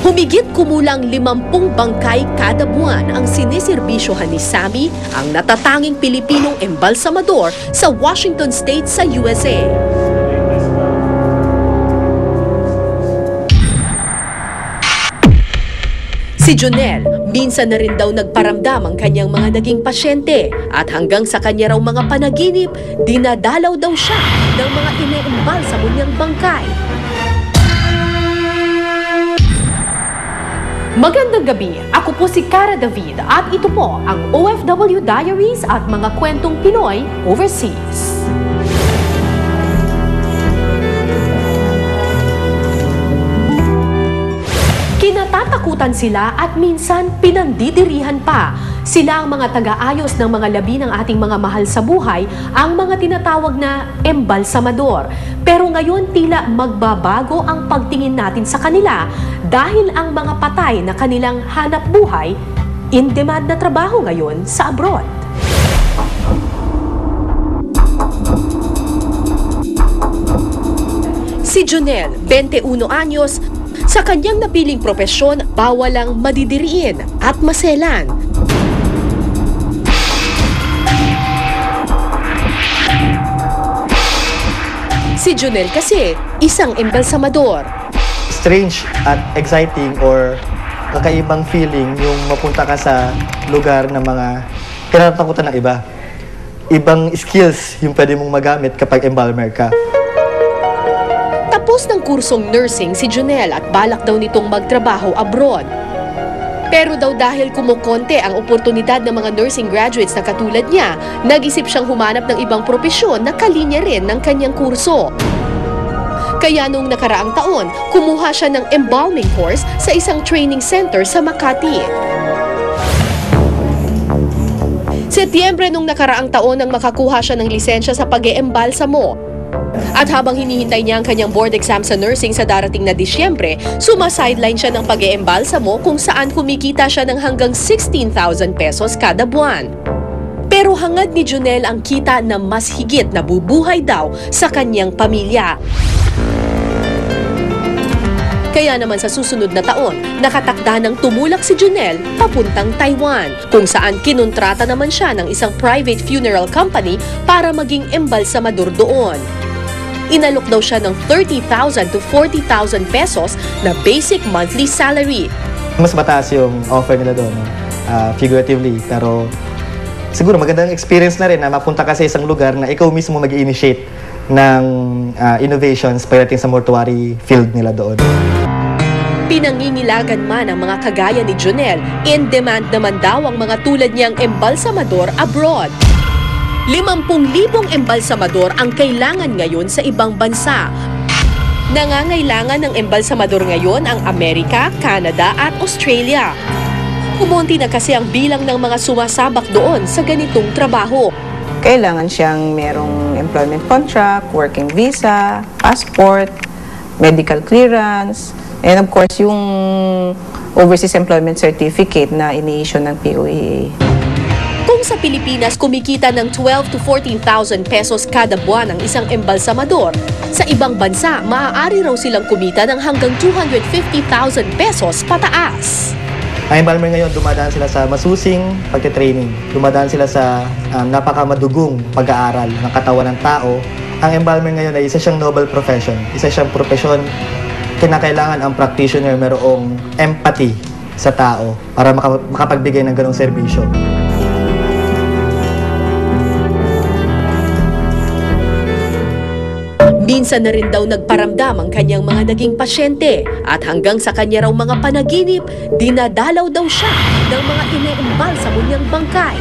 Humigit kumulang 50 bangkay kada buwan ang siniserbisyohan ni Sammy, ang natatanging Pilipinong embalsamador sa Washington State sa USA. Si Jonel, minsan na rin daw nagparamdam ang kanyang mga naging pasyente at hanggang sa kanya raw mga panaginip, dinadalaw daw siya ng mga ineembalsamo niyang bangkay. Magandang gabi, ako po si Cara David at ito po ang OFW Diaries at mga kwentong Pinoy overseas. Kinatatakutan sila at minsan pinandidirihan pa. Sila ang mga taga-ayos ng mga labi ng ating mga mahal sa buhay, ang mga tinatawag na embalsamador. Pero ngayon tila magbabago ang pagtingin natin sa kanila dahil ang mga patay na kanilang hanap buhay, in-demand na trabaho ngayon sa abroad. Si Jonel, 21 anyos, sa kanyang napiling propesyon, bawal ang madidiriin at maselan. Si Jonel kasi, isang embalsamador. Strange at exciting or kakaibang feeling yung mapunta ka sa lugar ng mga kinatatakutan ng iba. Ibang skills yung pwede mong magamit kapag embalmer ka. Tapos ng kursong nursing si Jonel at balak daw nitong magtrabaho abroad. Pero daw dahil kumukonte ang oportunidad ng mga nursing graduates na katulad niya, nag-isip siyang humanap ng ibang propesyon na kalinya rin ng kanyang kurso. Kaya nung nakaraang taon, kumuha siya ng embalming course sa isang training center sa Makati. Setyembre nung nakaraang taon nang makakuha siya ng lisensya sa pag-eembalsamo. At habang hinihintay niya ang kanyang board exam sa nursing sa darating na Disyembre, sumasideline siya ng pag-eembalsamo kung saan kumikita siya ng hanggang 16,000 pesos kada buwan. Pero hangad ni Jonel ang kita na mas higit na bubuhay daw sa kanyang pamilya. Kaya naman sa susunod na taon, nakatakda ng tumulak si Jonel papuntang Taiwan, kung saan kinontrata naman siya ng isang private funeral company para maging embalsamador doon. Inalok daw siya ng 30,000 to 40,000 pesos na basic monthly salary. Mas mataas yung offer nila doon, figuratively. Pero siguro magandang experience na rin na mapunta ka sa isang lugar na ikaw mismo mag-initiate ng innovations pagdating sa mortuary field nila doon. Pinangingilagan man ang mga kagaya ni Jonel, in demand naman daw ang mga tulad niyang embalsamador abroad. 50,000 embalsamador ang kailangan ngayon sa ibang bansa. Nangangailangan ng embalsamador ngayon ang Amerika, Canada at Australia. Kumonti na kasi ang bilang ng mga sumasabak doon sa ganitong trabaho. Kailangan siyang merong employment contract, working visa, passport, medical clearance, and of course yung overseas employment certificate na ini-issue ng POEA. Kung sa Pilipinas kumikita ng 12 to 14,000 pesos kada buwan ang isang embalsamador, sa ibang bansa maaari raw silang kumita ng hanggang 250,000 pesos pataas. Ang embalmer ngayon, dumadaan sila sa masusing pagte-training. Dumadaan sila sa napakamadugong pag-aaral ng katawan ng tao. Ang embalmer ngayon ay isa siyang noble profession. Isa siyang profesyon kinakailangan ang practitioner mayroong empathy sa tao para makapagbigay ng ganong serbisyo. Minsan na rin daw nagparamdam ang kanyang mga naging pasyente at hanggang sa kanya raw mga panaginip, dinadalaw daw siya ng mga ineembalsamo niyang bangkay.